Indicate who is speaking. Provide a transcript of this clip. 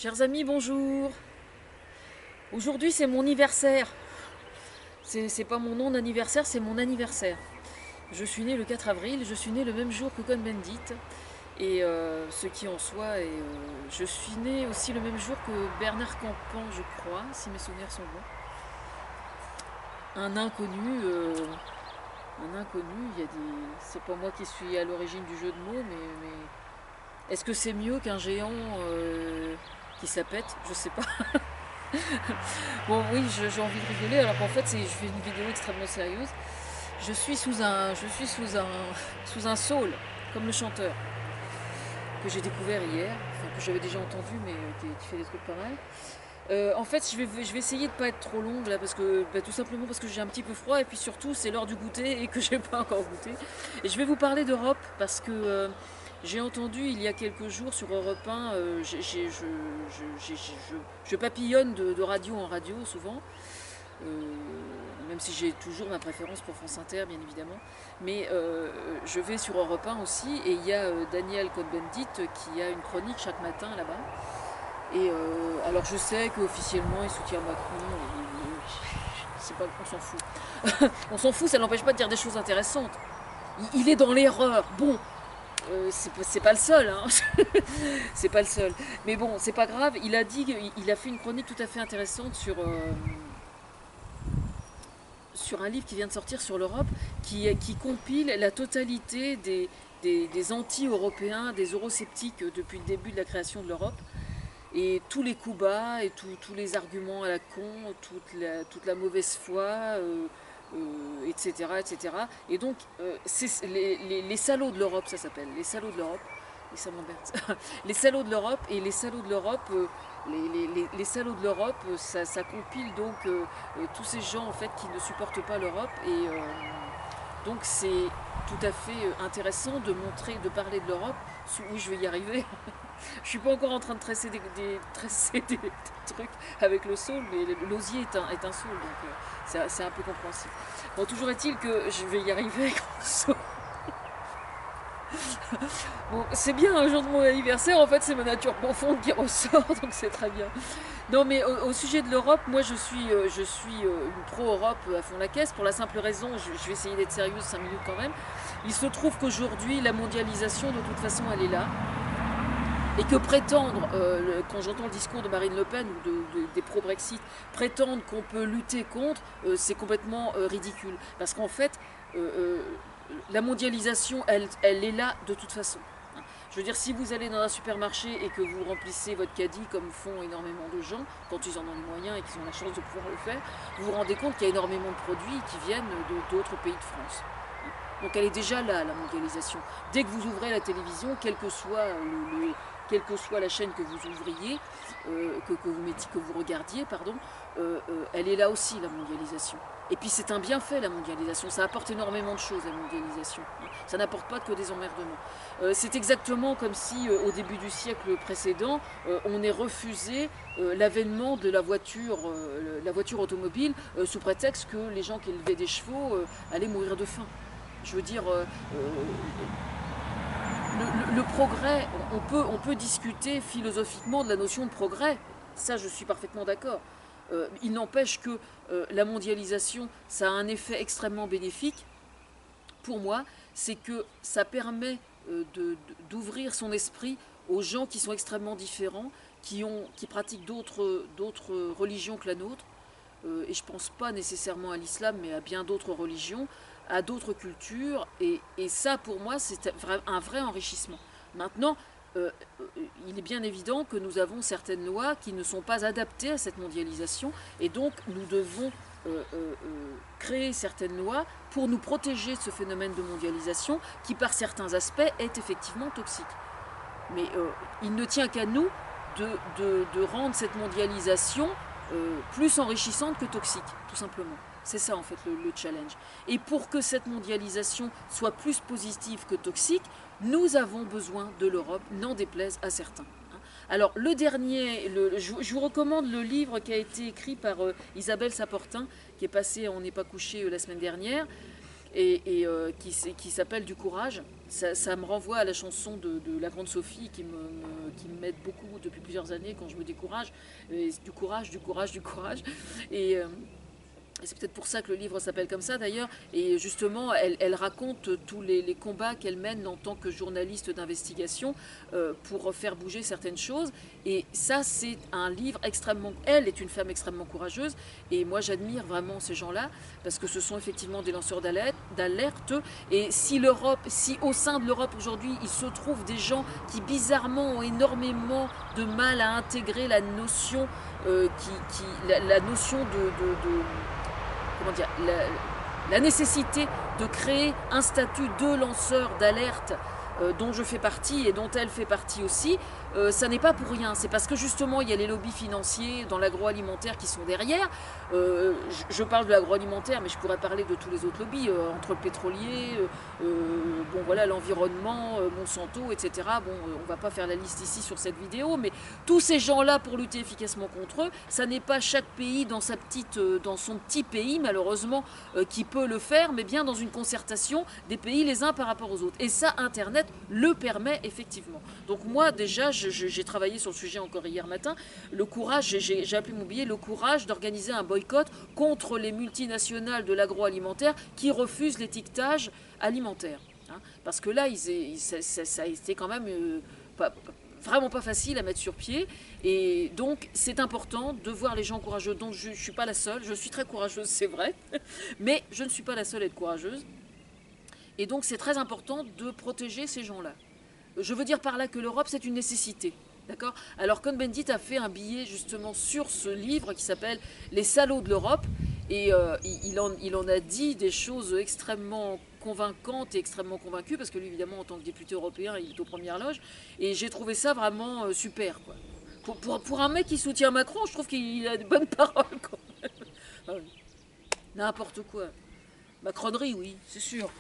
Speaker 1: Chers amis, bonjour. Aujourd'hui, c'est mon anniversaire. C'est pas mon nom d'anniversaire, c'est mon anniversaire. Je suis née le 4 avril, je suis née le même jour que Cohn-Bendit. Et ce qui en soi est. Je suis née aussi le même jour que Bernard Campan, je crois, si mes souvenirs sont bons. Un inconnu. Un inconnu, il y a des. C'est pas moi qui suis à l'origine du jeu de mots, mais est-ce que c'est mieux qu'un géant qui s'appète? Je sais pas. Bon, oui, j'ai envie de rigoler, alors qu'en fait, je fais une vidéo extrêmement sérieuse. Je suis sous un saule, comme le chanteur, que j'ai découvert hier, enfin, que j'avais déjà entendu, mais qui fait des trucs pas mal. En fait, je vais essayer de pas être trop longue là, parce que tout simplement parce que j'ai un petit peu froid, et puis surtout, c'est l'heure du goûter et que j'ai pas encore goûté. Et je vais vous parler d'Europe, parce que j'ai entendu il y a quelques jours sur Europe 1, je papillonne de radio en radio souvent, euh, même si j'ai toujours ma préférence pour France Inter, bien évidemment. Mais je vais sur Europe 1 aussi, et il y a Daniel Cohn-Bendit qui a une chronique chaque matin là-bas. Et alors je sais qu'officiellement il soutient Macron, c'est pas, on s'en fout. On s'en fout, ça n'empêche pas de dire des choses intéressantes. Il est dans l'erreur. Bon, c'est pas le seul, hein. C'est pas le seul. Mais bon, c'est pas grave. Il a fait une chronique tout à fait intéressante sur un livre qui vient de sortir sur l'Europe, qui compile la totalité des anti-européens, des eurosceptiques depuis le début de la création de l'Europe. Et tous les coups bas, et tous les arguments à la con, toute la mauvaise foi, etc., etc. Et donc, c'est les salauds de l'Europe, ça s'appelle. Les salauds de l'Europe. Et ça m'embête. Les salauds de l'Europe, et les salauds de l'Europe, les salauds de l'Europe, ça compile donc tous ces gens en fait qui ne supportent pas l'Europe. Et donc c'est tout à fait intéressant de montrer, de parler de l'Europe. Oui, je vais y arriver. Je suis pas encore en train de tresser des trucs avec le saule, mais l'osier est un saule, donc c'est un peu compréhensible. Bon, toujours est-il que je vais y arriver avec le saule. Bon, c'est bien un jour de mon anniversaire, en fait c'est ma nature profonde qui ressort, donc c'est très bien. Non, mais au sujet de l'Europe, moi je suis une pro-Europe à fond la caisse, pour la simple raison, je vais essayer d'être sérieuse 5 minutes quand même. Il se trouve qu'aujourd'hui la mondialisation de toute façon elle est là. Et que prétendre, quand j'entends le discours de Marine Le Pen ou des pro-Brexit, prétendre qu'on peut lutter contre, c'est complètement ridicule. Parce qu'en fait, la mondialisation, elle est là de toute façon. Je veux dire, si vous allez dans un supermarché et que vous remplissez votre caddie comme font énormément de gens, quand ils en ont les moyens et qu'ils ont la chance de pouvoir le faire, vous vous rendez compte qu'il y a énormément de produits qui viennent d'autres pays de France. Donc elle est déjà là, la mondialisation. Dès que vous ouvrez la télévision, quelle que soit la chaîne que vous ouvriez, que vous regardiez, pardon, elle est là aussi, la mondialisation. Et puis c'est un bienfait, la mondialisation. Ça apporte énormément de choses, la mondialisation. Ça n'apporte pas que des emmerdements. C'est exactement comme si, au début du siècle précédent, on ait refusé l'avènement de la voiture automobile, sous prétexte que les gens qui élevaient des chevaux allaient mourir de faim. Je veux dire, le progrès, on peut discuter philosophiquement de la notion de progrès, ça je suis parfaitement d'accord. Il n'empêche que la mondialisation, ça a un effet extrêmement bénéfique, pour moi, c'est que ça permet d'ouvrir son esprit aux gens qui sont extrêmement différents, qui pratiquent d'autres religions que la nôtre, et je ne pense pas nécessairement à l'islam, mais à bien d'autres religions, à d'autres cultures, et ça pour moi c'est un vrai enrichissement. Maintenant, il est bien évident que nous avons certaines lois qui ne sont pas adaptées à cette mondialisation, et donc nous devons créer certaines lois pour nous protéger de ce phénomène de mondialisation qui par certains aspects est effectivement toxique. Mais il ne tient qu'à nous de rendre cette mondialisation plus enrichissante que toxique, tout simplement. C'est ça en fait le challenge. Et pour que cette mondialisation soit plus positive que toxique, nous avons besoin de l'Europe, n'en déplaise à certains. Alors le dernier, je vous recommande le livre qui a été écrit par Isabelle Saportin, qui est passé à On n'est pas couché la semaine dernière. qui s'appelle Du courage. Ça me renvoie à la chanson de la grande Sophie qui m'aide beaucoup depuis plusieurs années quand je me décourage. Du courage, du courage, du courage. Et, euh, et c'est peut-être pour ça que le livre s'appelle comme ça d'ailleurs. Et justement, elle raconte tous les combats qu'elle mène en tant que journaliste d'investigation pour faire bouger certaines choses. Et ça, c'est un livre extrêmement... Elle est une femme extrêmement courageuse. Et moi, j'admire vraiment ces gens-là parce que ce sont effectivement des lanceurs d'alerte. Et si au sein de l'Europe aujourd'hui, il se trouve des gens qui bizarrement ont énormément de mal à intégrer la notion, la notion comment dire, la nécessité de créer un statut de lanceur d'alerte dont je fais partie et dont elle fait partie aussi, ça n'est pas pour rien. C'est parce que justement il y a les lobbies financiers dans l'agroalimentaire qui sont derrière. Je parle de l'agroalimentaire, mais je pourrais parler de tous les autres lobbies, entre le pétrolier, bon voilà, l'environnement, Monsanto, etc. Bon, on va pas faire la liste ici sur cette vidéo, mais tous ces gens-là pour lutter efficacement contre eux, ça n'est pas chaque pays dans son petit pays malheureusement qui peut le faire, mais bien dans une concertation des pays les uns par rapport aux autres. Et ça, Internet le permet effectivement. Donc moi déjà, j'ai travaillé sur le sujet encore hier matin, le courage, j'ai appelé mon billet, le courage d'organiser un boycott contre les multinationales de l'agroalimentaire qui refusent l'étiquetage alimentaire. Hein, parce que là, ça a été quand même vraiment pas facile à mettre sur pied. Et donc, c'est important de voir les gens courageux. Donc, je ne suis pas la seule. Je suis très courageuse, c'est vrai. Mais je ne suis pas la seule à être courageuse. Et donc, c'est très important de protéger ces gens-là. Je veux dire par là que l'Europe, c'est une nécessité. D'accord ? Alors, Cohn-Bendit a fait un billet justement sur ce livre qui s'appelle Les salauds de l'Europe. Et il en a dit des choses extrêmement convaincantes et extrêmement convaincues, parce que lui, évidemment, en tant que député européen, il est aux premières loges. Et j'ai trouvé ça vraiment super, quoi. Pour un mec qui soutient Macron, je trouve qu'il a de bonnes paroles, quand même. Ah oui. N'importe quoi. Macronerie, oui, c'est sûr.